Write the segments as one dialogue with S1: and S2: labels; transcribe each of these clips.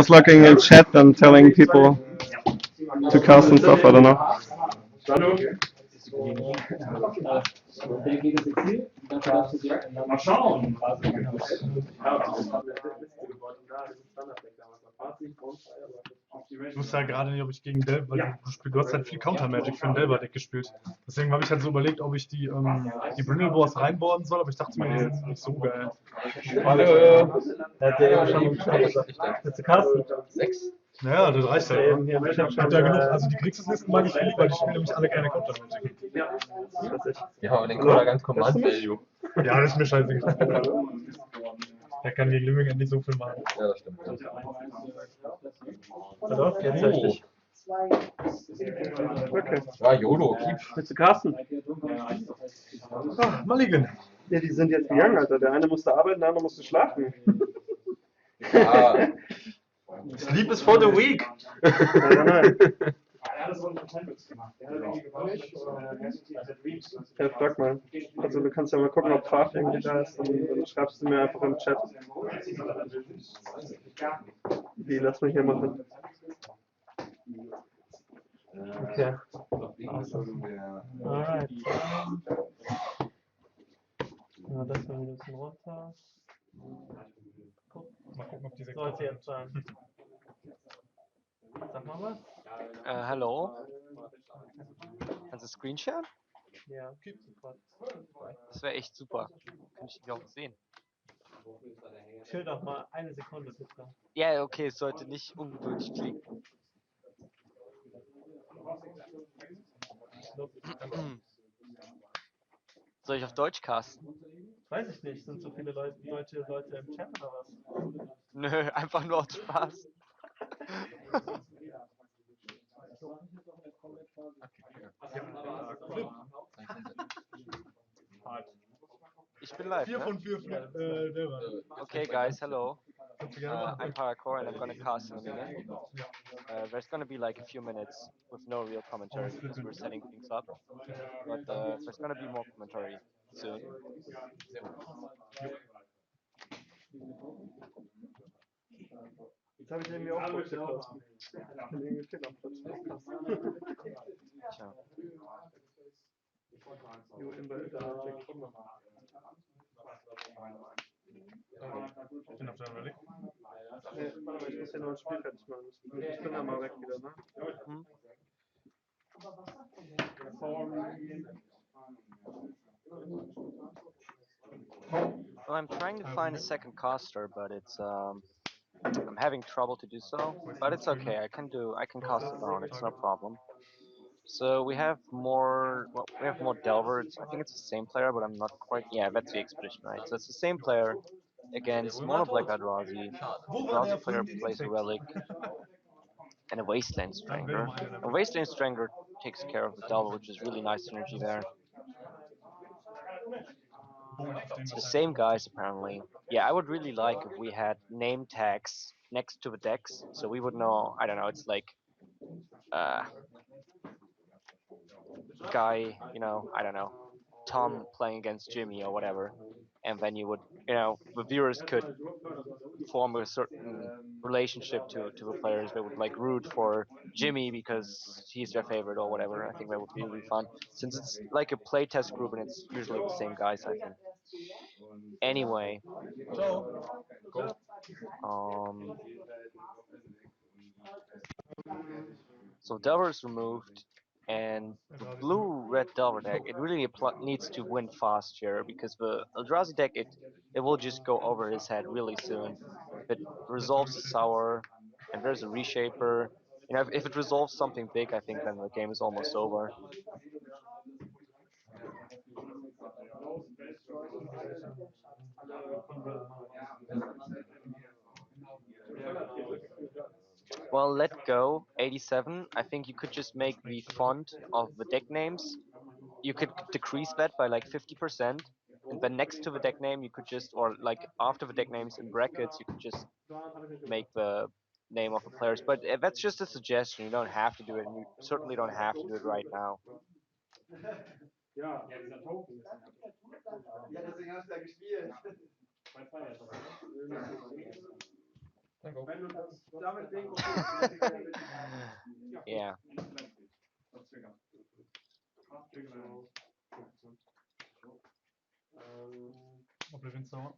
S1: was looking in chat and telling people to cast and stuff. I don't know.
S2: Mal schauen. Ich wusste ja gerade nicht, ob ich gegen Delver, weil du hast halt viel Counter-Magic für ein Delver-Deck gespielt. Deswegen habe ich halt so überlegt, ob ich die Brindleboars reinboarden soll, aber ich dachte mir, die sind nicht so geil.
S3: Er hat ja eben schon gesagt, willst du casten? 6.
S2: Naja, das reicht halt. Ich hab ja genug, also die Kriegslisten mag ich viel lieber, die spielen nämlich alle keine Counter-Magic.
S3: Ja, aber den Coder ganz Command-Value.
S2: Ja, das ist mir scheißegal. Der kann gegen Living nicht so viel machen.
S3: Ja, das stimmt.
S4: Hallo?
S3: Jetzt höre ich dich.
S4: Okay.
S3: Ja, YOLO, keep.
S4: Willst du casten?
S2: Ah, Maligen.
S4: Ja, die sind jetzt gegangen, Alter. Der eine musste arbeiten, der andere musste schlafen.
S3: Ja. Sleep is for the weak.
S4: Nein. Ja, frag mal. Also du kannst ja mal gucken, ob Fahrt irgendwie da ist, dann schreibst du mir einfach im Chat. Wie, lass mich hier machen. Okay. Alright. Ja, das war ein bisschen runter.
S2: Mal gucken, ob die 6
S4: Sollte jetzt sein. Sag mal was.
S5: Hallo? Kannst du Screenshare?
S4: Ja, sofort.
S5: Das wäre echt super. Könnte ich dich auch sehen.
S4: Chill doch mal eine Sekunde bitte.
S5: Ja, okay, es sollte nicht ungeduldig klingen. Soll ich auf Deutsch casten?
S4: Weiß ich nicht, sind so viele Leute im Chat oder was?
S5: Nö, einfach nur aus Spaß. Ich bin live.
S2: 4 von 4 Delver.
S5: Okay, guys, hello. I'm Pierakor and I'm gonna cast in a minute. There's gonna be like a few minutes with no real commentary because we're setting things up. But there's gonna be more commentary soon.
S4: Jetzt habe ich irgendwie auch Bock zu kosten. Ich bin irgendwie fehl am Platz.
S5: Tja.
S4: In der Eldrazi.
S2: Ich bin auf der Relic.
S4: Nee, warte mal, ich muss hier noch ein Spiel fertig machen. Ich bin dann mal weg wieder, ne?
S5: Hm? Well, I'm trying to find a second caster, but it's I'm having trouble to do so. But it's okay. I can cast it on. It's no problem. So we have more. Well, we have more Delvers. I think it's the same player, but I'm not quite. Yeah, that's the expedition, right? So it's the same player against mono black Eldrazi. Eldrazi player plays a relic and a wasteland strangler. A wasteland strangler takes care of the Delver, which is really nice synergy there. It's the same guys apparently. Yeah, I would really like if we had name tags next to the decks, so we would know. I don't know. It's like guy, you know, I don't know, Tom playing against Jimmy or whatever, and then you would, you know, the viewers could form a certain relationship to the players. They would like root for Jimmy because he's their favorite or whatever. I think that would be really fun, since it's like a playtest group and it's usually the same guys, I think. Anyway, so Delver is removed, and the blue-red Delver deck, it really needs to win fast here, because the Eldrazi deck, it will just go over his head really soon. If it resolves a Sour, and there's a Reshaper, you know, if it resolves something big, I think then the game is almost over. Well, let go 87. I think you could just make the font of the deck names. You could decrease that by like 50%, and then next to the deck name you could just, or like after the deck names in brackets, you could just make the name of the players. But that's just a suggestion. You don't have to do it, and you certainly don't have to do it right now. Yeah.
S2: Oblivion Sour.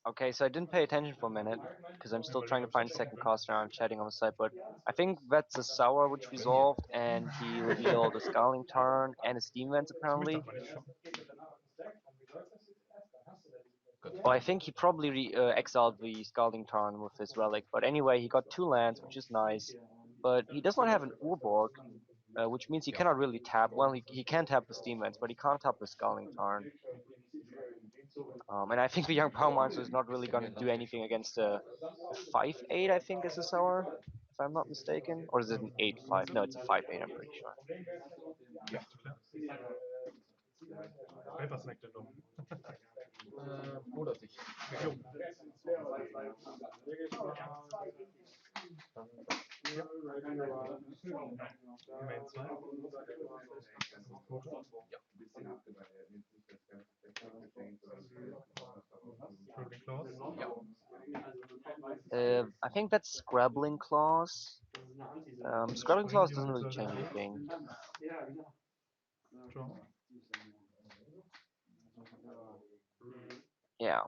S5: Okay, so I didn't pay attention for a minute because I'm still trying to find a second caster and I'm chatting on the side, but I think that's a Sour which resolved and he revealed a Scowling Tarn and a Steam Vents apparently. Well, I think he probably exiled the Scalding Tarn with his relic, but anyway, he got 2 lands, which is nice. But he does not have an Urborg, which means he cannot really tap. Well, he can tap the Steam Vents, but he can't tap the Scalding Tarn. And I think the Young Power Monster is not really going to do anything against a 5/8, I think, is a Sour, if I'm not mistaken. Or is it an 8/5? No, it's a 5/8, I'm pretty sure.
S2: Paper Snack den doch.
S3: Oder sich.
S2: Jo. Main 2.
S5: I think that's Scrabbling Claws. Scrabbling Claws doesn't really change anything. Yeah.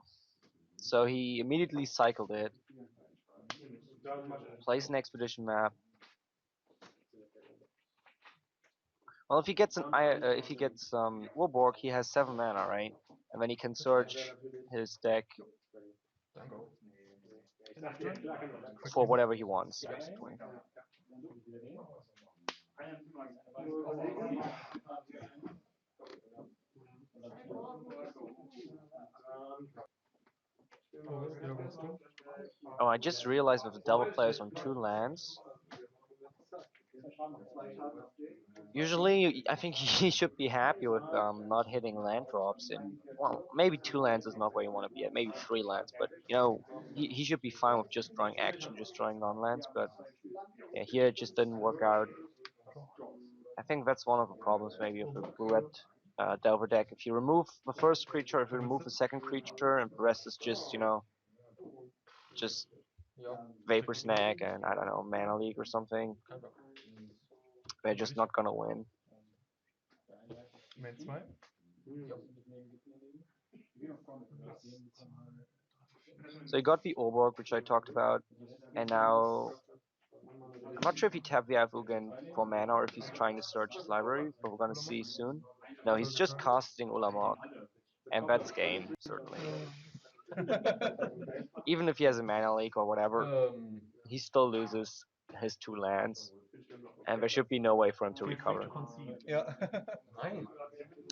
S5: So he immediately cycled it. Plays an expedition map. Well, if he gets Warborg, he has 7 mana, right? And then he can search his deck for whatever he wants, basically. Oh, I just realized that the Delver player is on 2 lands. Usually, I think he should be happy with not hitting land drops, and well, maybe 2 lands is not where you want to be at, maybe 3 lands, but you know, he should be fine with just drawing action, just drawing non-lands, but yeah, here it just didn't work out. I think that's one of the problems maybe of the blue-red Delver deck. If you remove the first creature, if you remove the second creature, and the rest is just, you know, just Vapor Snag and, I don't know, Mana Leak or something, they're just not gonna win.
S2: Main 2.
S5: So he got the Urborg, which I talked about, and now I'm not sure if he tapped the Avugan for mana or if he's trying to search his library, but we're gonna see soon. No, he's just casting Ulamog, and that's game, certainly. Even if he has a mana leak or whatever, he still loses his 2 lands, and there should be no way for him to recover.
S2: Ja.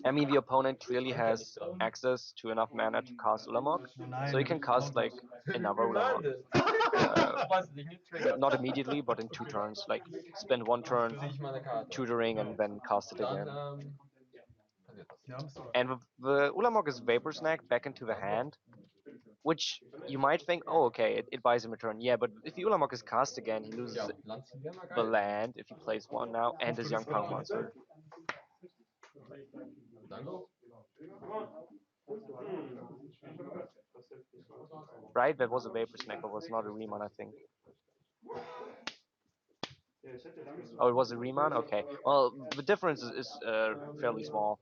S5: I mean, the opponent clearly has access to enough mana to cast Ulamog, so he can cast like another Ulamog. Not immediately, but in 2 turns. Like spend 1 turn tutoring and then cast it again. And the Ulamog is Vapor Snag back into the hand, which you might think, oh, okay, it buys him a turn. Yeah, but if the Ulamog is cast again, he loses the land if he plays 1 now, and his Young Power Monster. Right, that was a Vapor Snag, but was not a Remand, I think. Oh, it was a Remand? Okay. Well, the difference is fairly small.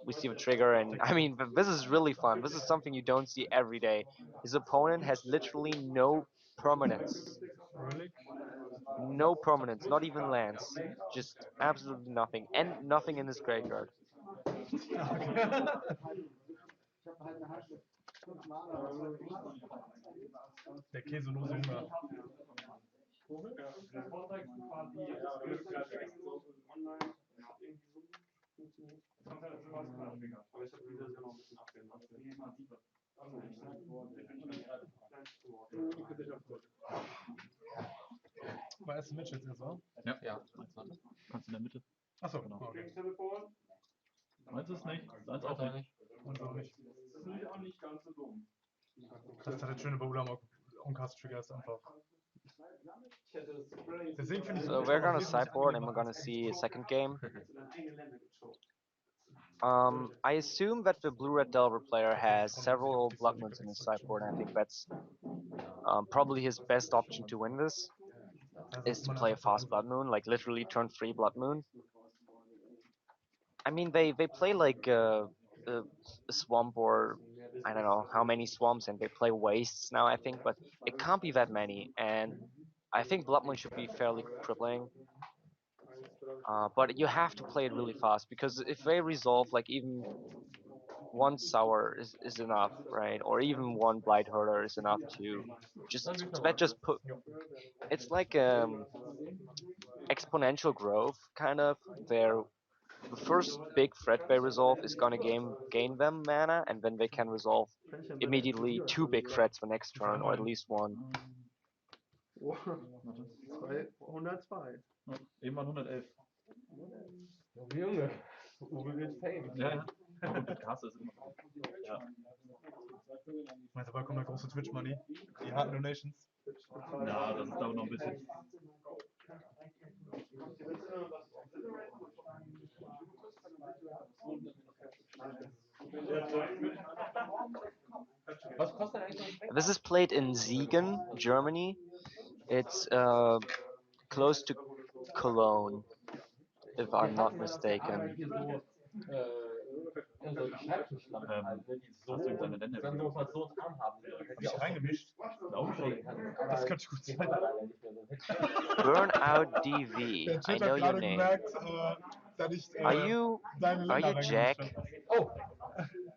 S5: We see the trigger, and I mean, this is really fun. This is something you don't see every day. His opponent has literally no permanence. No permanence, not even lands. Just absolutely nothing. And nothing in his graveyard.
S2: Der käselose Hunger. War erst Mitch jetzt, oder?
S3: Ja. Warte. Kannst in der Mitte.
S2: Achso,
S3: Genau.
S2: okay.
S3: Meins ist nicht. Seins auch nicht.
S2: Und so nicht. Das ist halt das Schöne bei Ulamog. On-Cast-Trigger ist einfach Deswegen finde ich
S5: So we're gonna sideboard and we're gonna see a second game. I assume that the blue-red Delver player has several Blood Moons in his sideboard, and I think that's probably his best option to win this, is to play a fast Blood Moon, like literally turn 3 Blood Moon. I mean, they play like a swamp, or I don't know how many swamps, and they play wastes now, I think, but it can't be that many, and I think Blood Moon should be fairly crippling. But you have to play it really fast, because if they resolve like even one sour is enough, right? Or even one blight herder is enough to just put. It's like exponential growth, kind of. There, the first big threat they resolve is gonna gain them mana, and then they can resolve immediately 2 big threats the next turn, or at least one.
S4: Oh, 202.
S3: Eben mal 111.
S4: Junge, Uwe wird Fame.
S3: Ja, ja. Aber gut, mit Kasse ist immer. Ja.
S2: Meinst du, bald kommt der große Twitch-Money? Die harten Donations?
S3: Ja, das dauert noch ein bisschen. Was kostet eigentlich?
S5: This is played in Siegen, Germany. It's close to Cologne, if I'm not mistaken.
S3: So hast du seine Länder. Dann so was so Arm haben.
S2: Hab ich reingemischt?
S3: Glaube schon.
S2: Das könnte gut sein.
S5: Burnout DV,
S2: Der
S5: I
S2: Chat
S5: know
S2: hat
S5: your
S2: gerade
S5: name.
S2: gemerkt, dass ich
S5: Are you
S2: deine
S5: are
S2: Länder
S5: you Jack?
S2: reingemischt habe.
S3: Oh,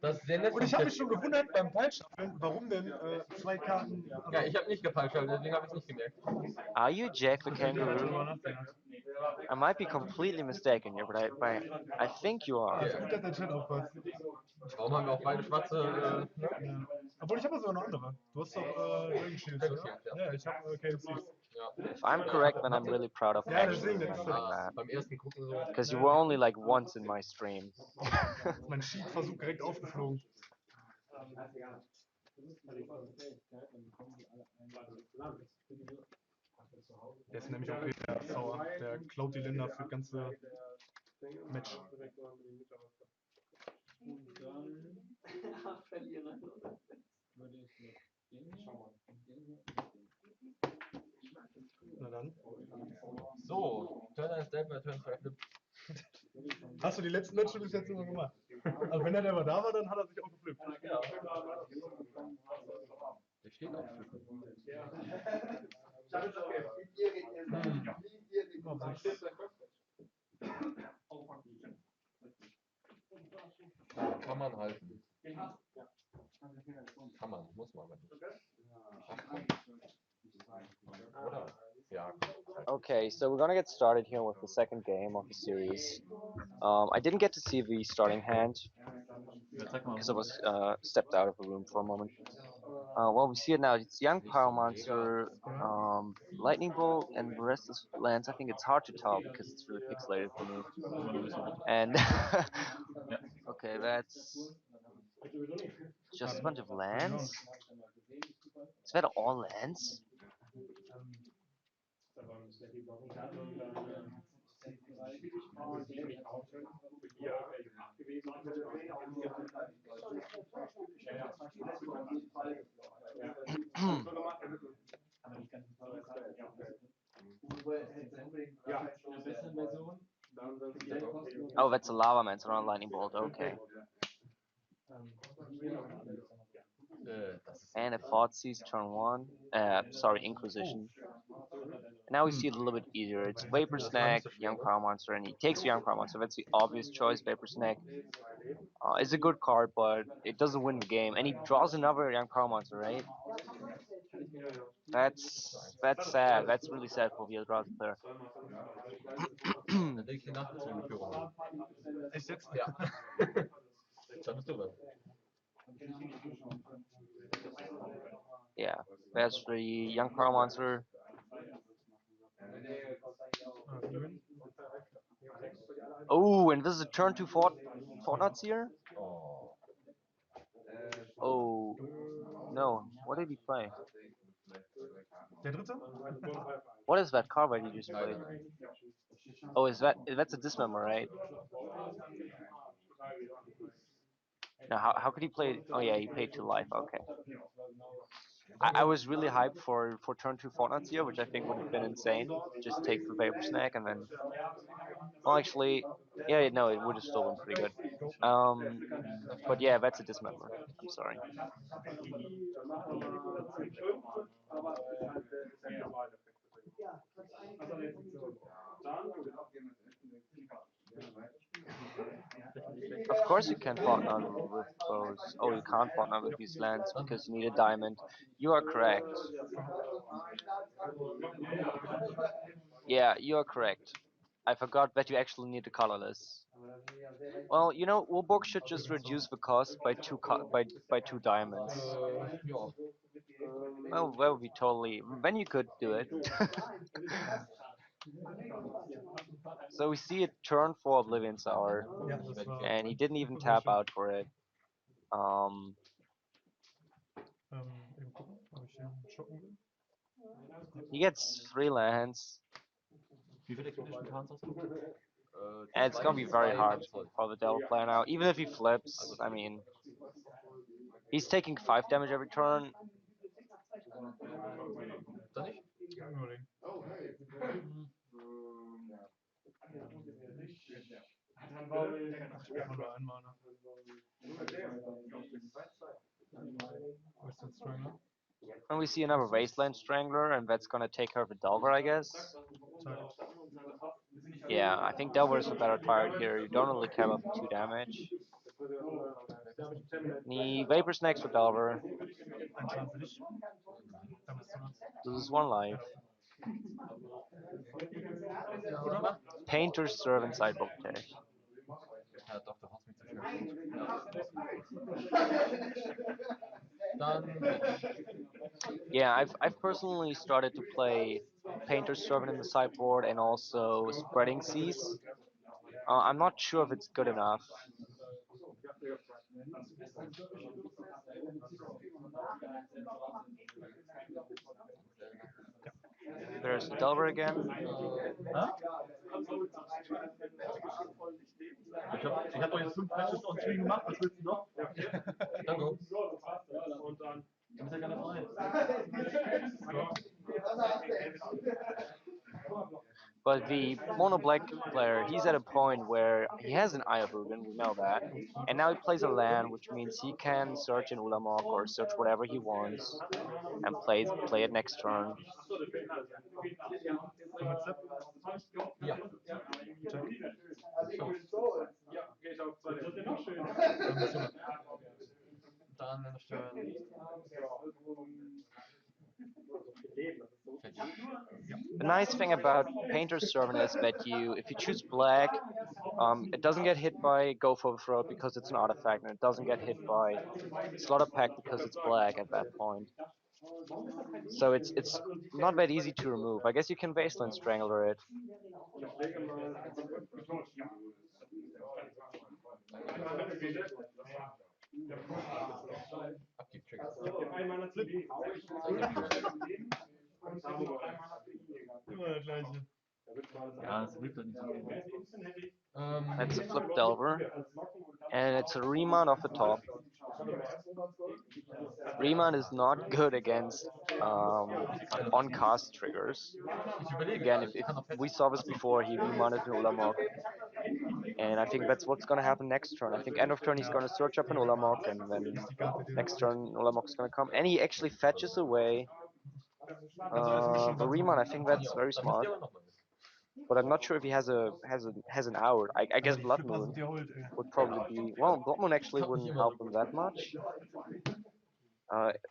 S3: das ist sehr nett.
S2: Und ich habe mich schon gewundert beim Peilschaffeln, warum denn 2 Karten.
S3: Ja, ich habe nicht gepeitscht, deswegen habe ich es nicht gemerkt.
S5: Are you Jack the Kangaroo?
S2: Drüber nachdenken.
S5: I might be completely mistaken here, but I think you are.
S2: Gut, dass der Chat aufpasst.
S3: Warum haben wir auch beide schwarze? Ne?
S2: Ja. Obwohl, ich habe sogar noch andere. Du hast doch Dragon Shields,
S3: Dragon
S2: oder?
S3: Shields, ja.
S2: Ja, ich habe KMCs.
S3: Ja.
S5: If I'm correct, then I'm really proud of
S2: Ja,
S5: actually
S2: deswegen, das
S5: winning
S2: ist
S5: like that.
S3: Beim ersten gucken so.
S5: Because you were only like once in my stream.
S2: Mein Cheat-Versuch direkt aufgeflogen. Der ist nämlich auch der Sauer. Der klaut die Länder für das ganze Match. Na dann.
S3: So, Turner ist selber, Turn 2 Flip.
S2: Hast du die letzten Matches bis jetzt immer gemacht? Also wenn er aber da war, dann hat er sich auch geflippt.
S3: Ja. Der steht auf Flippen. Kann man halten. Kann man, muss man aber nicht. Ach, komm. Oder? Ja.
S5: Okay, so we're gonna get started here with the second game of the series. I didn't get to see the starting hand because I was stepped out of the room for a moment. Well, we see it now. It's Young Power Monster, Lightning Bolt, and the rest is lands. I think it's hard to tell because it's really pixelated for me. And okay, that's just a bunch of lands. Is that all lands? Oh, that's a lava man, so not a lightning bolt. Okay. And a Thoughtseize turn 1. Sorry, Inquisition. Now we see it a little bit easier. It's Vapor Snag, Young Power Monster, and he takes Young Power Monster. That's the obvious choice. Vapor Snag is a good card, but it doesn't win the game. And he draws another Young Power Monster, right? That's sad. That's really sad for the Eldrazi player.
S3: Dann leg ich die Nachbeziehungsführung.
S2: Echt jetzt?
S3: Ja. Dann bist du was.
S5: Yeah, that's the Young Power Monster. Oh, and this is a turn 2 Fortnite here?
S3: Oh.
S5: Oh, no. What did he play?
S2: Der dritte?
S5: What is that card you just played? Oh, that's a dismember, right? Now, how could he play? Oh yeah, he paid 2 life. Okay. I was really hyped for turn 2 Fortnite here, which I think would have been insane. Just take the Vapor Snack and then. Well, actually, yeah, no, it would have still been pretty good. But yeah, that's a dismember. I'm sorry. Of course you can Fortnite with those. Oh, you can't Fortnite with these lands because you need a diamond. You are correct. Yeah, you are correct. I forgot that you actually need the colorless. Well, you know, Urborg should just reduce the cost by by 2 diamonds.
S3: Ja.
S5: Well, that would be totally. Then you could do it. So we see a turn 4 Oblivion's Hour,
S2: Ja, das war.
S5: and he didn't even tap out for it.
S2: Eben gucken, ob ich ihn schocken will.
S5: He gets 3 lands,
S3: Wie viele Expedition Towns hast du?
S5: and it's gonna be very
S3: Zwei
S5: hard
S3: Absol.
S5: for the Devil player now. Even if he flips, I mean, he's taking 5 damage every turn.
S3: Da nicht?
S2: Überlegen. Ich brauche nur einmal. Western Strangler.
S5: And we see another Wasteland Strangler, and that's gonna take care of the Delver, I guess.
S2: Target.
S5: Yeah, I think Delver is a better target here. You don't really care about the 2 damage. The Vapor Snacks for Delver.
S2: Ein Schaden für dich. Dann bist du dran.
S5: Loses 1 life.
S3: Oder?
S5: Painter's Servant Sideboard Tech.
S3: Ja, doch, du hast mich zu schnell. Dann.
S5: Yeah, I've personally started to play Painter's Servant in the sideboard and also Spreading Seas. I'm not sure if it's good enough. There's the Delver again.
S2: Ich hab doch jetzt 5 Matches on Stream gemacht, was willst du noch?
S3: Danke.
S2: Du bist ja gerne frei.
S5: But the mono black player, he's at a point where he has an Eye of Ugin, we know that, and now he plays a land, which means he can search in Ulamog or search whatever he wants and play it next turn.
S3: Ja. Dann schön.
S5: The nice thing about Painter's Servant is that if you choose black, it doesn't get hit by Go for the Throat because it's an artifact, and it doesn't get hit by Slaughter Pact because it's black at that point. So it's not that easy to remove. I guess you can Wasteland Strangler it.
S2: Immer der gleiche.
S3: Ja, es hilft doch nicht so viel.
S5: That's a flip Delver, and it's a Remand off the top. Remand is not good against on-cast triggers. Again, if we saw this before, he remanded an Ulamog. And I think that's what's going to happen next turn. I think end of turn he's going to search up an Ulamog, and then next turn Ulamog's going to come. And he actually fetches away the Remand. I think that's very smart. But I'm not sure if he has an out. I guess Blood Moon would probably be well. Blood Moon actually wouldn't help him that much.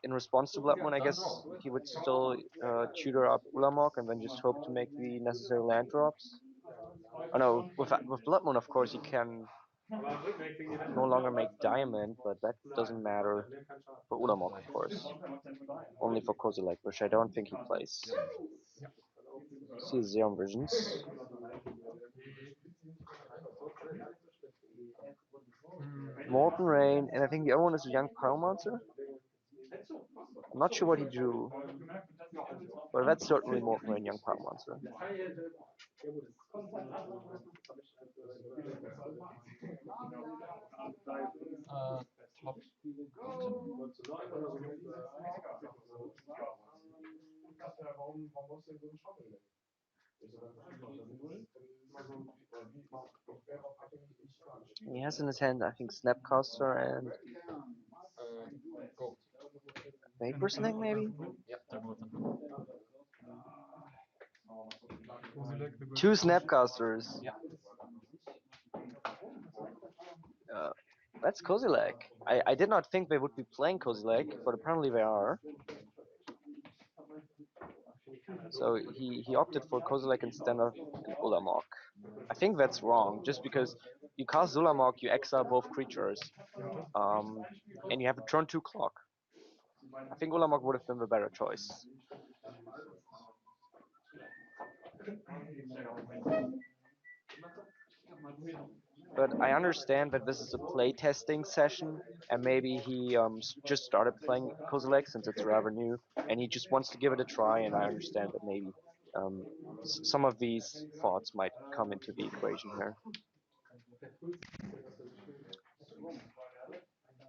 S5: In response to Blood Moon, I guess he would still tutor up Ulamog and then just hope to make the necessary land drops. Oh no, with Blood Moon, of course, he can no longer make Diamond, but that doesn't matter for Ulamog, of course. Only for Kozilek, which I don't think he plays. See Xeon Visions. Molten Rain, and I think the other one is a Young Pyromancer. I'm not sure what he drew. Well, that's certainly more for a young power monster.
S3: Top.
S5: He has in his hand, I think, Snapcaster and
S3: Gold.
S5: Vapor Snake, maybe?
S3: Yeah, they're both on.
S2: Kozilek, the
S5: Two
S2: great-
S5: Snapcasters.
S3: Yeah.
S5: That's Kozilek. I did not think they would be playing Kozilek, but apparently they are. So he opted for Kozilek instead of Ulamog. I think that's wrong, just because you cast Ulamog, you exile both creatures, and you have a turn 2 clock. I think Ulamog would have been the better choice. But I understand that this is a playtesting session, and maybe he just started playing Kozilek since it's rather new, and he just wants to give it a try, and I understand that maybe some of these thoughts might come into the equation here.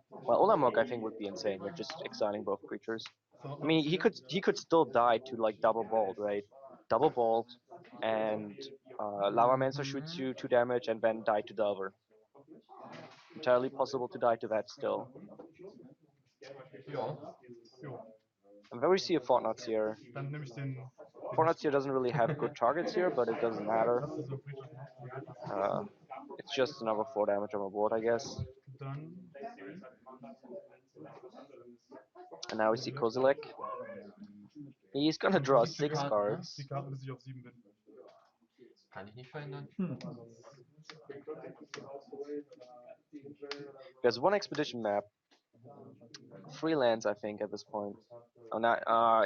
S5: Well, Ulamog I think would be insane here, just exiling both creatures. I mean, he could still die to like double bolt, right? Double bolt, and Lavamancer shoots you 2 damage, and then die to Delver. Entirely possible to die to that still.
S3: Ja.
S2: Jo,
S5: I'm very see a Fortnite here.
S2: dann nehme ich den.
S5: Fortnite here doesn't really have good targets here, but it doesn't matter.
S2: Das ist so friedlich, ne?
S5: It's just another 4 damage on my board, I guess.
S2: Dann.
S5: And now we see Kozilek. He's gonna draw 6
S2: Die
S5: cards.
S2: Karten, bis ich auf 7 bin.
S3: Kann ich nicht verhindern.
S5: There's 1 expedition map. 3 lands, I think, at this point. Oh, no,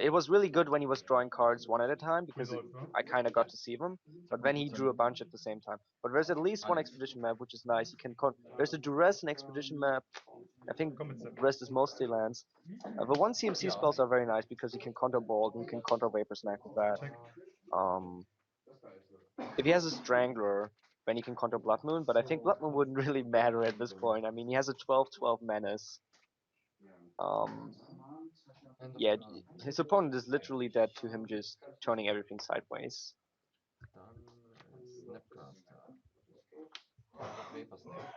S5: it was really good when he was drawing cards one at a time, because I kind of got to see them. But then he drew a bunch at the same time. But there's at least 1 expedition map, which is nice. You can there's a Duress and expedition map. I think the rest is mostly lands. The 1 CMC spells are very nice because you can counter Bolt and you can counter Vapor Snack with that. If he has a Strangler, then he can counter Blood Moon, but I think Blood Moon wouldn't really matter at this point. I mean, he has a 12/12 menace. Yeah, his opponent is literally dead to him just turning everything sideways.
S3: Dann Snapcaster. Vapor Snake.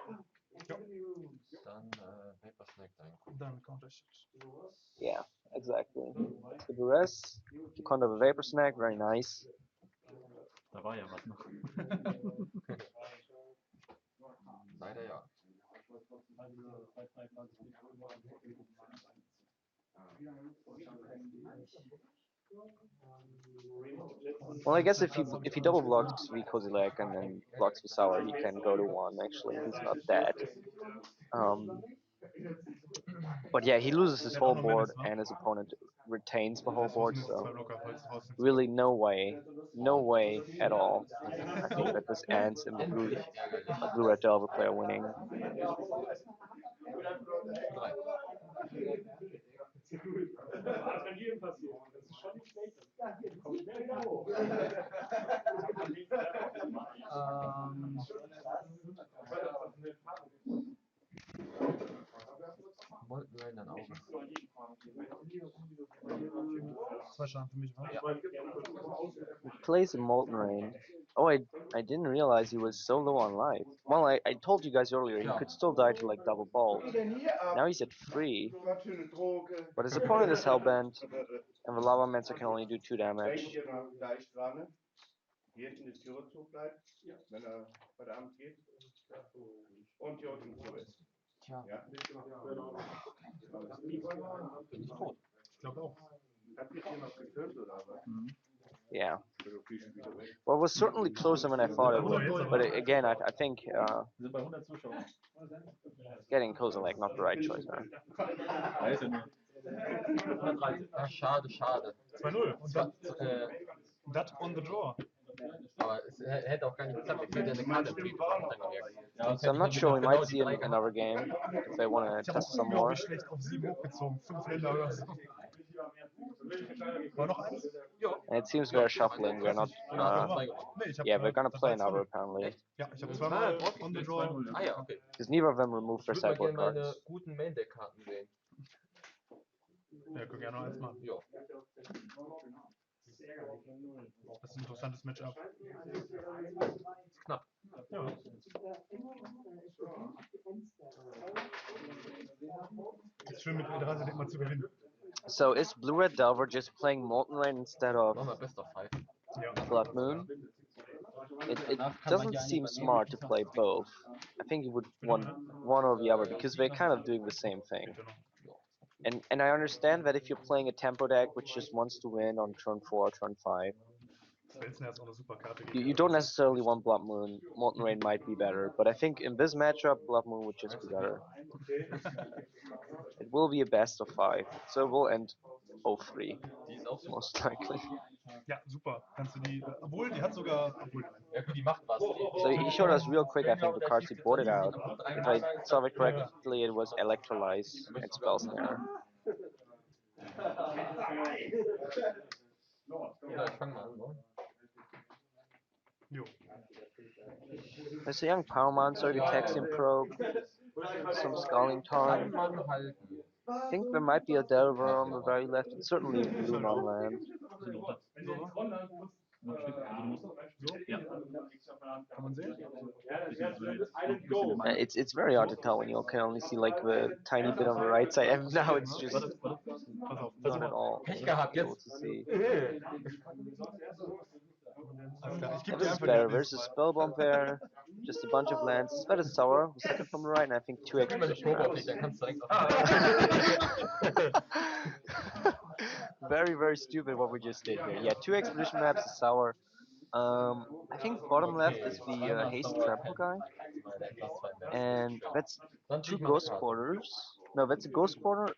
S3: Dann Vapor Snake dein.
S2: Dann Counter Shit.
S5: Yeah, exactly. The Duress, you counter the Vapor Snack, very nice.
S6: Da war ja was noch.
S3: Leider ja.
S5: Well, I guess if he double blocks the Kozilek and then blocks the Sour, he can go to 1. Actually, he's not dead. But yeah, he loses his whole board, and his opponent retains the whole board. So really, no way at all. I think that this ends in the blue-red Delver player winning.
S3: 3. Molten Rain ein Auge.
S2: 2 Schaden für mich, wa?
S3: Ja.
S5: Plays a Molten Rain. Oh, I didn't realize he was so low on life. Well, I told you guys earlier, he could still die to like double bolt. Now he's at 3. But his opponent is Hellbent, and the Lavamancer can only do 2 damage.
S7: Hier in die Tür zubleibt, wenn bei der Amt geht. Und hier unten im Tür ist.
S3: Tja.
S7: Ja?
S3: Bin ich tot?
S2: Ich glaube auch.
S7: Habt ihr jemand gefilmt oder was?
S5: Yeah. Well, it was certainly closer than I thought it would. But again, I think
S6: Wir sind bei 100 Zuschauern.
S5: getting Kozilek not the right choice, man.
S6: Weiß ja nur. 130.
S3: Ach, schade.
S2: 2-0. Und das on the draw.
S3: Aber es hätte auch gar nicht geklappt. Ich hätte eine Karte im Friedhof gemerkt.
S5: So I'm not sure. We might see another game if they want
S2: Ich
S5: to
S2: habe
S5: test
S2: auch
S5: some
S2: unglaublich
S5: more.
S2: schlecht auf 7 hochgezogen. 5 Länder oder so. War noch eins? Ja.
S5: And it seems we're shuffling. We're not.
S2: Nee, ich hab,
S5: Yeah, we're gonna
S2: das war
S5: play
S2: jetzt
S5: another
S2: voll.
S5: apparently.
S2: Ja, ich habe zweimal on the draw.
S3: Ah ja, okay.
S5: Because neither of them removed their
S3: Ich würde mal
S5: sideboard
S3: gerne meine
S5: cards.
S3: guten Main-Deck-Karten sehen.
S2: Ja, guck gerne noch eins machen.
S3: Ja.
S2: Das ist ein interessantes Matchup.
S3: Ist knapp.
S2: Ja. Ist schön mit Eldrazi mal zu gewinnen.
S5: So is Blue-Red Delver just playing Molten Rain instead of
S3: Machen wir Best of 5.
S2: Ja.
S5: Blood Moon? It doesn't seem smart to play both. I think you would want one or the other because they're kind of doing the same thing. And I understand that if you're playing a tempo deck which just wants to win on turn 4 or turn 5,
S2: Svelzner ist auch eine super Karte.
S5: you don't necessarily want Blood Moon. Molten Rain might be better, but I think in this matchup, Blood Moon would just be better. It will be a best of 5, so it will end 0-3,
S3: Die ist auch super.
S5: most likely.
S2: Ja, super. Kannst du die, obwohl, die hat sogar, obwohl,
S3: Ja gut, die macht was.
S5: So he showed us real quick, I think, the cards he boarded out. If I saw it correctly, it was Electrolyze and Spell Snare.
S3: Ja, ich fang mal an, ne?
S2: jo.
S5: There's a young Power Monster, Detection Probe, some Scalding Tarn.
S3: Mann halten.
S5: I think there might be a Delver on the very left, and certainly a blue non-land.
S2: So, ja. Kann man sehen?
S5: It's very hard to tell when you can only see like the tiny bit on the right side, and now it's just
S2: Pass auf.
S5: not at all
S3: Pech gehabt
S5: able
S3: jetzt.
S5: to see.
S2: Alles klar, ich
S5: Yeah,
S2: gebe dir
S5: this is
S2: einfach
S5: better.
S2: die
S5: There's a
S2: Liste.
S5: spell bomb there, just a bunch of lands. That is sour. The second from the right, and I think 2
S3: Wenn man die
S5: exposition
S3: Turbo
S5: maps.
S3: kriegt, dann kannst du direkt
S5: Very, very stupid what we just did here. Yeah, 2 expedition maps is sour. I think bottom left is the haste trample guy, and that's 2 ghost quarters. No, that's a ghost quarter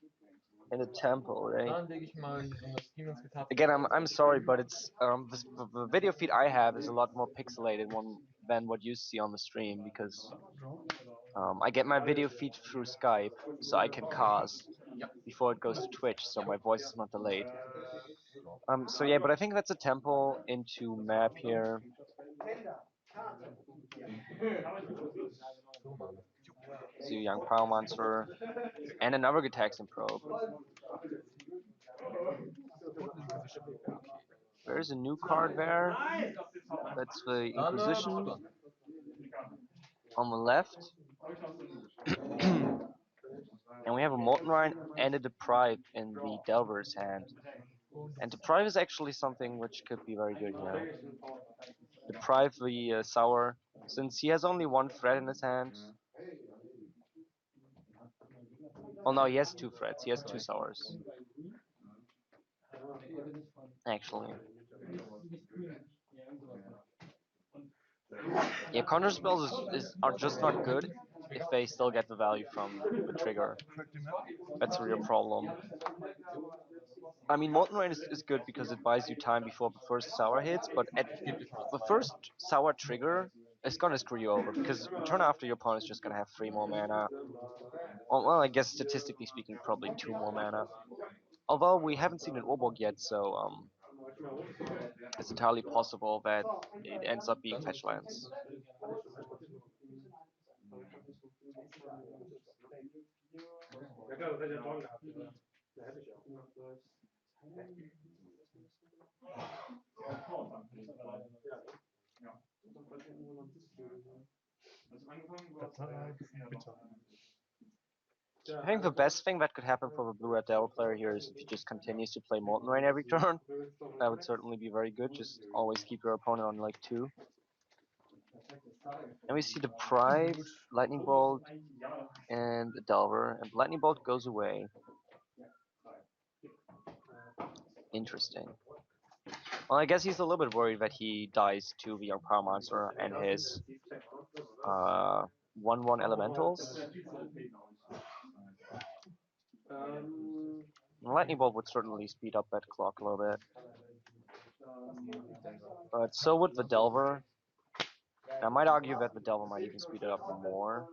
S5: and a temple, right?
S3: Dann lege ich mal hier so eine Siemens Gitarre.
S5: Again, I'm sorry, but it's the video feed I have is a lot more pixelated one than what you see on the stream because I get my video feed through Skype, so I can cast before it goes to Twitch, so my voice is not delayed. So yeah, but I think that's a temple into map here. So young Power Monster and another Gitaxian Probe. There's a new card there. That's the Inquisition on the left. And we have a Molten Rhine and a Deprive in the Delver's hand. And Deprive is actually something which could be very good here. Deprive the Sour, since he has only 1 threat in his hand. Oh no, he has 2 threats, he has 2 Sours. Actually. Yeah, counter spells are just not good if they still get the value from the trigger. That's a real problem. I mean, Molten Rain is good because it buys you time before the first sour hits, but at the first sour trigger, it's gonna screw you over because the turn after your opponent's just gonna have 3 more mana. Well, I guess statistically speaking, probably 2 more mana. Although we haven't seen an Urborg yet, so it's entirely possible that it ends up being fetch lands. I think the best thing that could happen for the Blue-Red Devil player here is if he just continues to play Molten Rain every turn. That would certainly be very good. Just always keep your opponent on like 2. And we see the Deprive, Lightning Bolt, and a Delver, and Lightning Bolt goes away. Interesting. Well, I guess he's a little bit worried that he dies to the Young Power Monster and his 1/1 Elementals. Lightning Bolt would certainly speed up that clock a little bit. But so would the Delver. I might argue that the Delver might even speed it up more.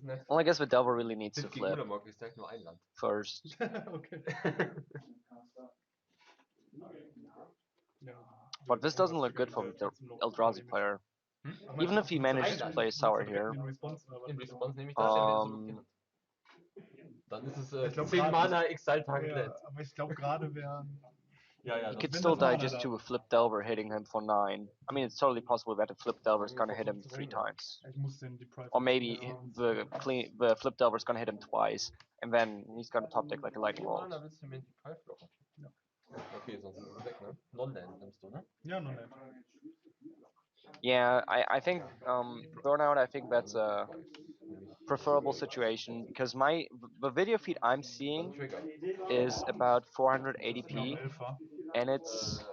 S3: ne?
S5: Well, I guess the Delver really needs to
S3: Sind gegen
S5: flip
S3: Ulamog ist direkt nur ein Land.
S5: first.
S2: Okay. Ja.
S5: But this doesn't look good for the Eldrazi player. Even if he manages to play sour here.
S2: In Response, aber
S3: In Response nehme ich das ja mit so. Dann ist es
S2: Ich glaub,
S3: 10
S2: grad-
S3: Mana Exile
S2: ja,
S3: Target.
S2: aber ich glaube gerade wären.
S3: Ja, ja,
S5: He
S3: das
S5: could
S2: wenn
S5: still
S2: das
S5: die
S2: Mana
S5: just
S2: da
S5: to a
S2: ist.
S5: flip Delver hitting him for 9. I mean, it's totally possible that a flip Delver is gonna hit him 3 times.
S2: Ich muss den Deprive.
S5: Or maybe the flip Delver is gonna hit him twice, and then he's gonna top deck like a lightning
S3: 10
S5: bolt.
S3: Mana willst du mir in die Prive locken?
S2: Ja.
S3: Okay, sonst ist es weg, ne? Non-Land nimmst du, ne?
S2: Ja, no, nein.
S5: Yeah, I think burnout. I think that's a preferable situation because the video feed I'm seeing
S3: Trigger.
S5: is about
S2: Ja,
S5: 480p,
S2: Elfer.
S5: and it's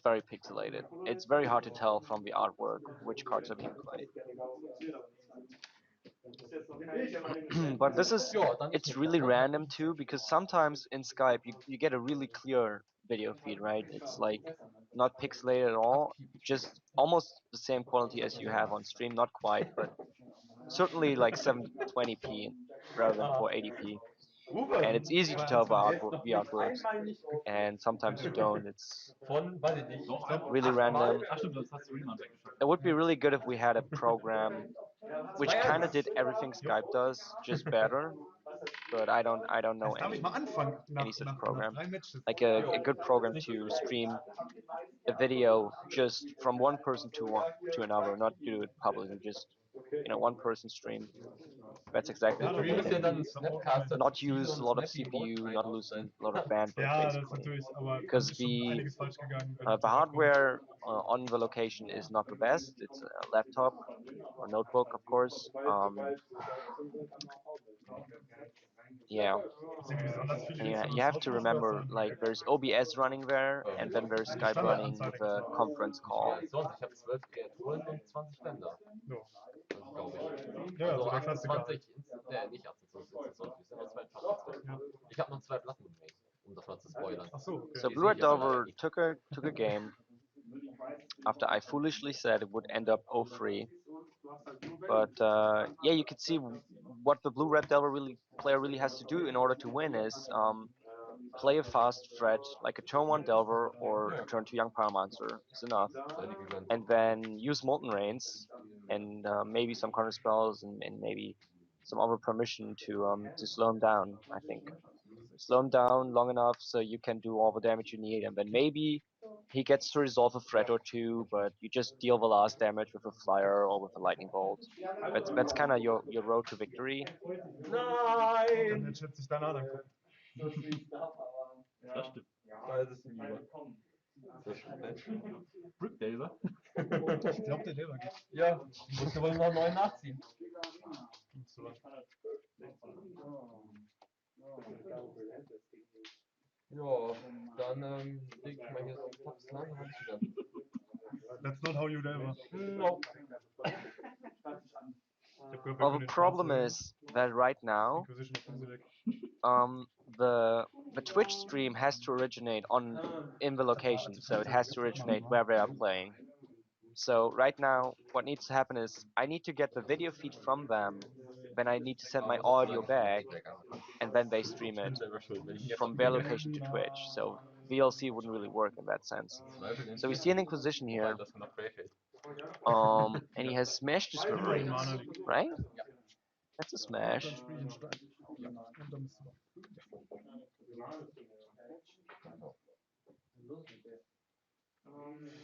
S5: very pixelated. It's very hard to tell from the artwork which cards are being played. But this is,
S3: Ja, dann
S5: it's really random too, because sometimes in Skype you get a really clear video feed, right? It's like not pixelated at all, just almost the same quality as you have on stream, not quite, but certainly like 720p rather than 480p. And it's easy to tell the artworks, and sometimes you don't. It's
S3: Von, weiß ich nicht.
S5: really random.
S6: Ach stimmt, das hast du Remand weggeschafft.
S5: It would be really good if we had a program which kind of did everything Skype does, just better. But I don't know
S2: Jetzt darf ich mal anfangen
S5: any
S2: nach,
S5: such
S2: nach
S5: program.
S2: 3 Matches.
S5: Like a good program to stream a video just from one person to another, not do it publicly, just one person stream. That's exactly
S2: Ja,
S5: what
S3: Du
S5: we
S3: musst ja
S5: did.
S3: dann Snapcaster
S5: Not
S3: ziehen
S5: use
S3: und
S5: a lot of
S3: Snappy
S5: CPU,
S3: Bolt
S5: not lose a lot of
S3: einbauen.
S5: bandwidth,
S2: Ja, das ist
S5: basically.
S2: natürlich, aber es
S5: Because
S2: ist schon
S5: the
S2: einiges falsch gegangen. wenn
S5: the
S2: das
S5: hardware on the location is not the best. It's a laptop or notebook, of course. Yeah.
S2: ist irgendwie besonders viele
S5: Yeah,
S2: jetzt
S5: you have to remember, like, there's OBS running there, and then there's Skype running with a conference call.
S3: Ja, sonst, ich habe 12 Kreaturen und 20 Länder.
S2: Ja.
S3: Glaube ich.
S2: Ja,
S3: Also
S2: also der Klassiker.
S3: 28, nicht 28, 26, sind noch 2 Platten.
S2: Ja.
S3: Ich habe noch 2 Platten im Main, um das mal zu spoilern.
S2: Ach so, okay.
S5: So
S3: Die
S5: Blue
S3: sehe
S5: Red
S3: ich aber
S5: Delver
S3: leider nicht.
S5: took a game after I foolishly said it would end up 0-3. But yeah, you can see what the Blue Red Delver player really has to do in order to win is play a fast threat like a turn 1 Delver or a turn 2 Young Pyromancer is enough, and then use Molten Rains and maybe some counter spells and maybe some other permission to slow him down. I think slow him down long enough so you can do all the damage you need, and then maybe he gets to resolve a threat or two, but you just deal the last damage with a flyer or with a lightning bolt. That's kind of your road to victory.
S2: Dann entscheidet sich danach dann gucken.
S6: Das stimmt.
S3: Weiß es lieber. Das stimmt.
S6: Brickdazer?
S2: Ich glaube, der Delver geht.
S3: Ja, ich musste wohl noch 9 nachziehen.
S2: So.
S3: Ja, dann leg ich mal hier so ein Tops lang, habe ich wieder.
S2: That's not how you Delver.
S3: No.
S2: Ich hab gehört, wir
S5: Well,
S2: können
S5: the
S2: den
S5: problem
S2: Schwarzen
S5: is that right now,
S2: Inquisition auf Insel weg.
S5: the Twitch stream has to originate in the location, so it has to originate where they are playing. So right now, what needs to happen is I need to get the video feed from them, then I need to send my audio back, and then they stream it from their location to Twitch. So VLC wouldn't really work in that sense. So we see an Inquisition here,
S3: Das noch Greyfeld.
S5: and he has smashed his Marines, right? That's a
S2: Dann
S5: smash.
S2: spiele ich einen Stein. Und dann bist du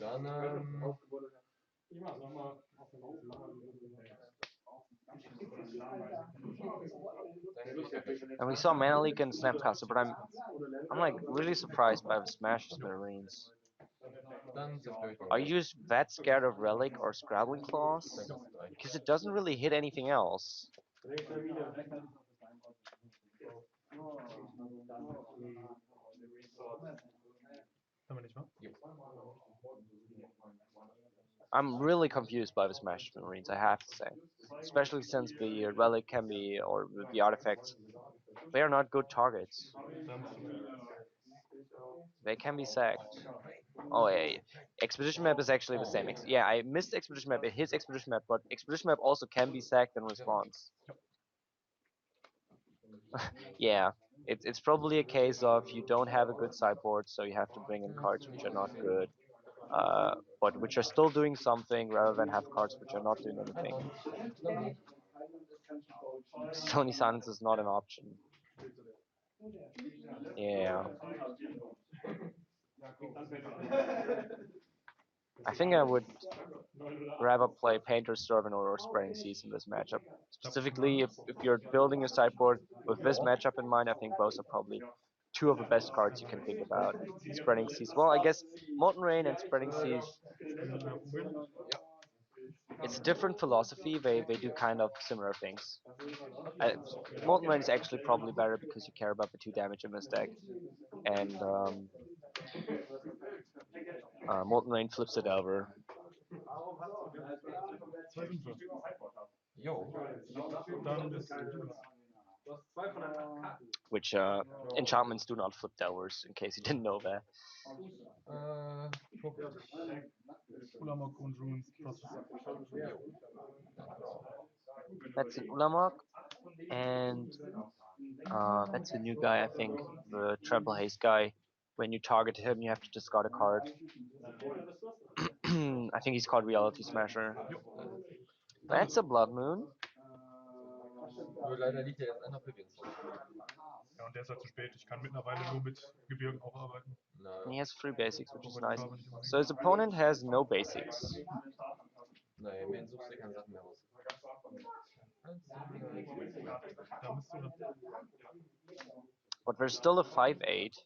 S3: Dann,
S5: And we saw Mana Leak and Snapcaster, but I'm like really surprised by the smashes Marines.
S3: dann zerstöre ich
S5: Are you just that scared of Relic or Scrabbling Claws? Because it doesn't really hit anything else.
S2: Haben wir nicht, wa?
S5: I'm really confused by the Smash Marines, I have to say. Especially since the Relic can be, or the artifacts, they are not good targets.
S2: Da musst du.
S5: They can be sacked. Oh, yeah. Expedition map is actually the same. Yeah, I missed expedition map. It hits expedition map, but expedition map also can be sacked in response. Yeah, it's probably a case of you don't have a good sideboard, so you have to bring in cards which are not good, but which are still doing something, rather than have cards which are not doing anything. Stony Silence is not an option. Yeah. I think I would rather play Painter's Servant or Spreading Seas in this matchup. Specifically, if you're building a sideboard with this matchup in mind, I think those are probably two of the best cards you can think about. Spreading Seas. Well, I guess Molten Rain and Spreading Seas, it's a different philosophy. They do kind of similar things. Molten Rain is actually probably better because you care about the 2 damage in this deck. And Molten Rain flips it over.
S3: Jo.
S2: Dann bist du.
S5: Which enchantments do not flip delvers, in case you didn't know that.
S3: Guck dich.
S2: Ulamog und Runes plus.
S5: That's an Ulamog, and that's a new guy, I think, the Treble Haste guy. When you target him, you have to discard a card. I think he's called Reality Smasher. That's a Blood Moon.
S3: Nur leider liegt er jetzt an der Provinz.
S2: Ja, und der ist halt zu spät. Ich kann mittlerweile nur mit Gebirgen auch arbeiten.
S5: And he has 3 basics, which is nice. So his opponent has no basics.
S3: Nein, wen suchst du keine Sachen mehr aus?
S2: Da bist du.
S5: But there's still a 5/8.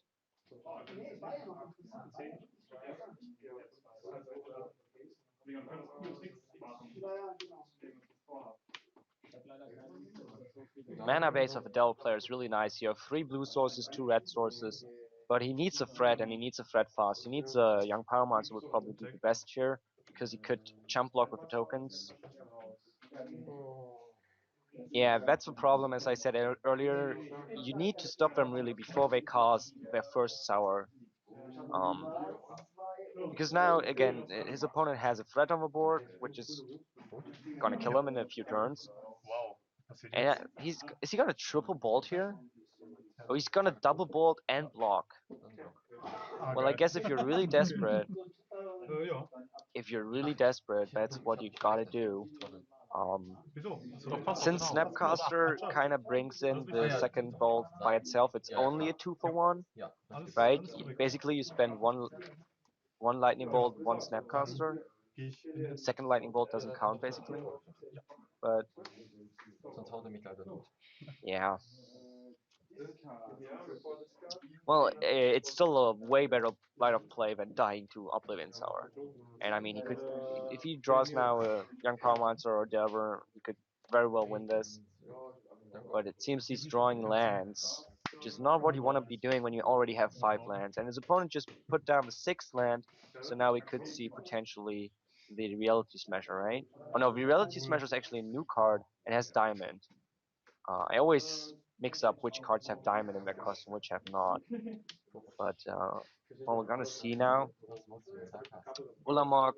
S5: The mana base of a Delver player is really nice. You have 3 blue sources, 2 red sources, but he needs a threat, and he needs a threat fast. He needs a Young Power Monster would probably be the best here, because he could jump block with the tokens. Yeah, that's the problem, as I said earlier. You need to stop them really before they cause their first sour. Because now, again, his opponent has a threat on the board, which is gonna kill him in a few turns.
S2: Wow.
S5: And is he gonna triple bolt here? Oh, he's gonna double bolt and block. Well, I guess if you're really desperate,
S2: Ja.
S5: that's what you gotta do.
S2: Wieso? Hast du doch fast
S5: Since
S2: vertraut.
S5: Snapcaster kind of brings in the second bolt by itself, it's only a 2-for-1,
S3: Ja.
S5: right?
S2: Alles korrekt.
S5: Basically, you spend one lightning bolt, one Snapcaster.
S2: Geh ich in den.
S5: Second lightning bolt doesn't count basically, but
S3: Sonst haut er mich leider tot.
S5: yeah. Well, it's still a way better line of play than dying to Oblivion Sour. And I mean, he could, if he draws now a Young Power Monster or Delver, he could very well win this. But it seems he's drawing lands, which is not what you want to be doing when you already have 5 lands. And his opponent just put down the 6th land, so now we could see potentially the Reality Smasher, right? Oh no, the Reality Smasher is actually a new card and has Diamond. I always mix up which cards have Diamond in their cost and which have not. But, well, we're gonna see now. Ulamog,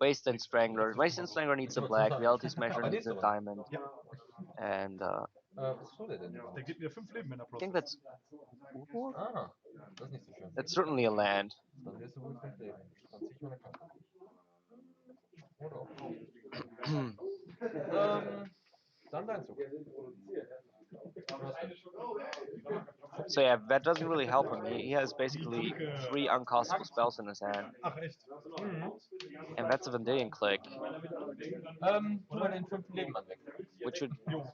S5: Wasteland Strangler. Wasteland Strangler needs a black, Reality Smasher needs a diamond. And,
S3: Was tut er denn?
S2: Der gibt mir 5 Leben, wenn er
S5: I
S2: plus.
S5: think that's Urborg?
S3: Ah, das ist nicht so schön.
S5: That's certainly a land.
S3: Dann wirst du wohl 5 Leben. Dann zieh ich meine Karte. Oder auch. Dann dein Zug.
S5: So yeah, that doesn't really help him. He has basically 3 uncastable spells in his hand.
S2: Ach, echt?
S5: And that's a Vendilion Click,
S3: Tu mal den 5. Lebenmann weg.
S5: which would,
S2: Jo.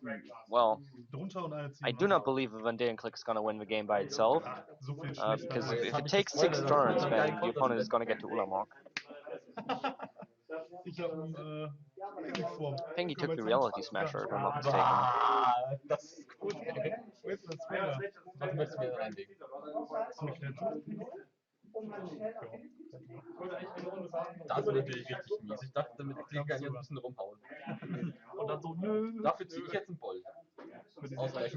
S5: well,
S2: Drunter und eine ziehen.
S5: I do not believe a Vendilion Click is gonna win the game by itself.
S2: So viel schlechter.
S5: Because if
S3: Jetzt hab
S5: it
S3: ich
S5: takes
S3: gespoilert,
S5: 6
S3: dass
S5: turns,
S3: du
S5: then
S3: keinen
S5: the opponent is gonna get to
S3: Konter
S5: Ulamog.
S2: Ich hab Phoenix-Form.
S5: I think he took the Reality Smasher, if I'm not mistaken.
S3: Ah, das ist gut, ey.
S2: Wasteland Strangler.
S3: Was möchtest du mir denn reinlegen?
S2: Ziemlich nett.
S3: Das ist natürlich richtig mies. Ich dachte, damit kann ich ein bisschen rumhauen.
S2: Und dann so, nö.
S3: Dafür ziehe ich jetzt einen Bolt.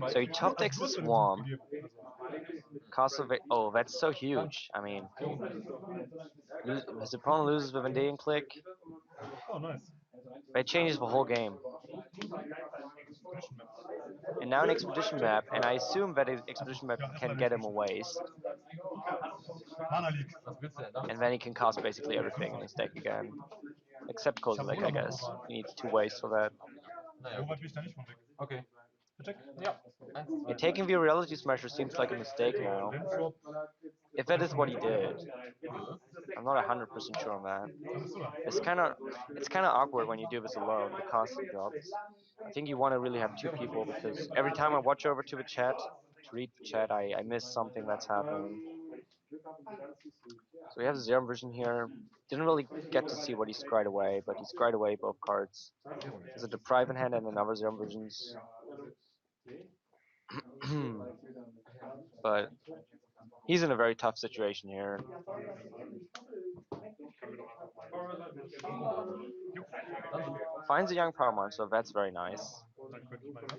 S5: So he top decks a Swarm. Cost of it. Oh, that's so huge. I mean, his opponent loses with a day and click.
S2: Oh, nice.
S5: It changes the whole game.
S2: Expedition map.
S5: And now an expedition map, and I assume that an expedition map can get him a waste,
S2: Mana League.
S3: Was willst du denn da?
S5: and then he can cast basically everything in his deck again. Except Kozilek, I guess. He needs 2 wastes for that.
S3: Naja,
S2: So
S3: gut.
S2: weit bin ich da nicht von weg.
S3: Okay.
S2: Check.
S3: Ja. 1, 2.
S5: Yeah, taking the Reality Smasher seems like a mistake now.
S2: Land Drop.
S5: If that is what he did. I'm not 100% sure on that. It's kind of awkward when you do this alone, the casting jobs. I think you want to really have 2 people, because every time I watch over to the chat, to read the chat, I miss something that's happening. So we have Zero Vision here. Didn't really get to see what he scryed away, but he scryed away both cards. There's a Deprive in hand and another Zero Visions. But he's in a very tough situation here. Finds a young Paramount, so that's very nice.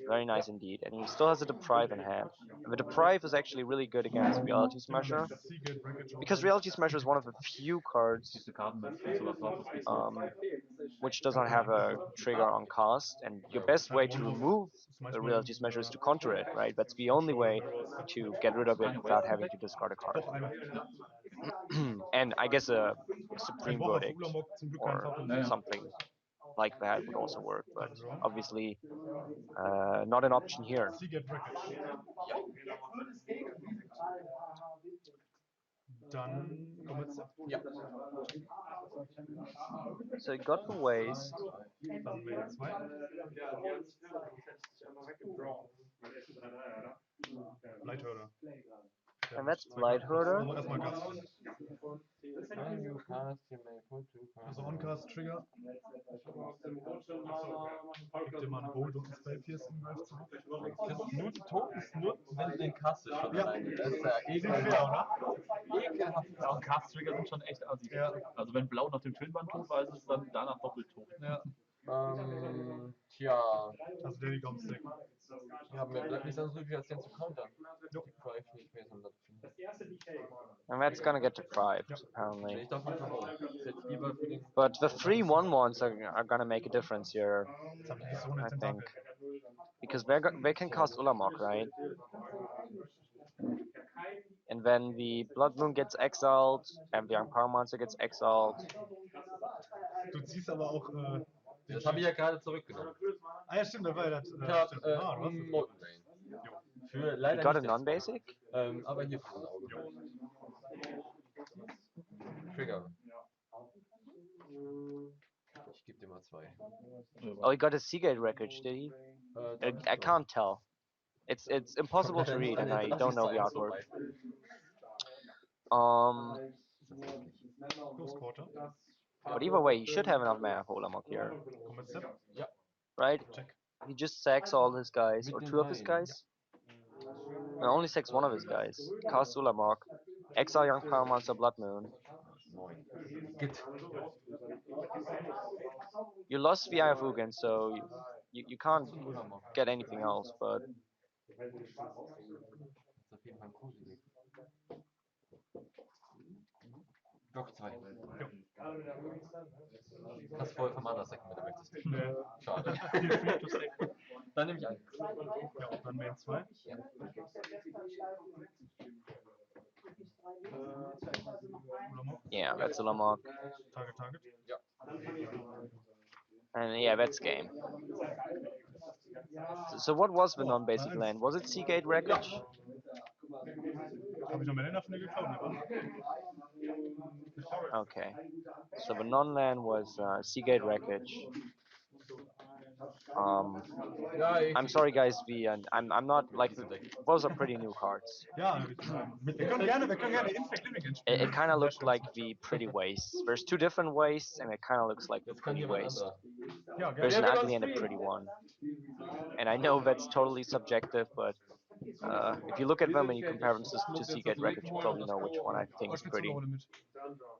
S5: Very nice indeed. And he still has a Deprive in hand. And the Deprive is actually really good against Reality Smasher, because Reality Smasher is one of the few cards
S6: Diese Karten mit sowas drauf ist.
S5: which does not have a trigger on cast, and your best way to remove the Reality Smasher is to counter it, right? That's the only way to get rid of it without having to discard a card. And I guess a Supreme Verdict or something like that would also work, but obviously not an option here.
S2: Seagate Wreckage. Dann kommen wir zu.
S3: Ja.
S5: So he got the waste.
S2: Dann Main 2. Lighthurler.
S5: And that's Lighthurler.
S2: Also erstmal Gas.
S3: When you cast, you may put 2 cards.
S2: Also On-Cast Trigger. Gib dir mal einen Bold und ein Spell Piercing Drive zurück.
S3: Kriegst nur die Tokens, nur wenn du den castest schon
S2: Ja.
S3: alleine. Das ist ja
S2: Fair, oder?
S3: ekelhaft.
S6: Ja, und Cast-Trigger sind schon echt assi.
S2: Ja.
S6: Also wenn Blau nach dem Twinband tot war, ist es dann danach doppelt tot.
S2: Ja.
S3: Tja,
S2: Also der liegt auf dem Stack.
S3: ja, mir bleibt nicht so viel als den zu countern. Die Prive nicht mehr so finden.
S5: And that's gonna get deprived,
S3: Wenn
S5: apparently.
S3: ich davon verhaue. Ist jetzt lieber für den.
S5: But the 3/1/1s are gonna make a difference here,
S2: Jetzt habe ich nicht so eine
S5: I think.
S2: Tentakel.
S5: Because they can cast Ulamog, right? And then the Blood Moon gets exiled, and the Young Power Monster gets exiled.
S2: Du ziehst aber auch.
S3: Das habe ich ja gerade zurückgenommen.
S2: Ah ja, stimmt, da war ja das.
S3: Ich habe
S2: Stimmt. Ah, du hast es.
S3: Modern Lane. Für
S5: You
S3: leider
S5: got a
S3: nicht das
S5: non-basic?
S3: aber hier für ein Auge. Trigger. Ich gebe dir mal 2.
S5: Oh, he got a Seagate Wreckage, did he? I can't tell. It's impossible to read, and I don't know the artwork.
S2: Close Quarter.
S5: But either way, he should have enough mana for Ulamog here,
S2: Kommen wir zu.
S3: Ja.
S5: right?
S2: Check.
S5: He just sacks all his guys, or 2 of his guys. No, only sacks 1 of his guys. Casts Ulamog, exile Young Power Monster Blood Moon.
S3: 9. Git.
S5: You lost the Eye of Ugin, so you can't get anything else, but
S3: Das ist auf jeden Fall ein Kuselig. Doch 2. Hast voll vom Mana Second, wenn du möchtest. Schade. Dann nehme ich 1.
S2: Ja, dann Main 2.
S3: Ja.
S2: Ulamog.
S5: yeah, that's Ulamog.
S2: Target.
S3: Ja.
S5: And yeah, that's game. So what was the non-basic land? Was it Seagate Wreckage?
S2: Habe ich noch Melena von dir geklaut, ne?
S5: Okay. So the non-land was Seagate Wreckage.
S3: Ja,
S5: I'm sorry guys, I'm not like those are pretty new cards.
S2: Ja, wir können gerne Infect Living
S5: It
S2: spielen.
S5: kind of looked like the pretty wastes. There's 2 different wastes, and it kind of looks like the
S3: Jetzt kann
S5: pretty
S3: jemand
S5: waste.
S3: anderer.
S2: Ja,
S5: There's
S2: gerne.
S5: an ugly and a pretty one. And I know that's totally subjective, but if you look at them and you compare them to Seagate Wreckage, you probably know which one I think
S2: Oh,
S5: is
S2: spielst du
S5: pretty.
S2: eine Rolle mit?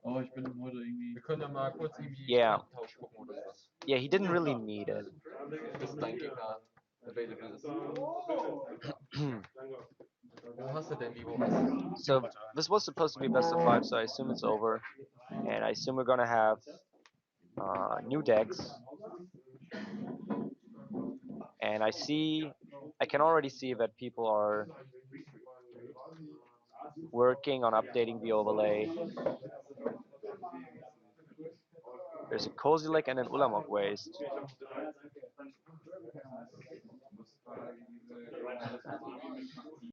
S6: Oh, ich bin heute irgendwie.
S3: Wir können ja mal kurz irgendwie
S5: Yeah.
S3: Tausch gucken oder sowas.
S5: Yeah, he didn't really need it.
S3: Bis dein Gegner available ist. Was hast du denn, Libo? Was?
S5: So this was supposed to be best of 5, so I assume it's over, and I assume we're gonna have new decks. And I can already see that people are working on updating the overlay. There's a Cozy Lake and an Ulamog Waste.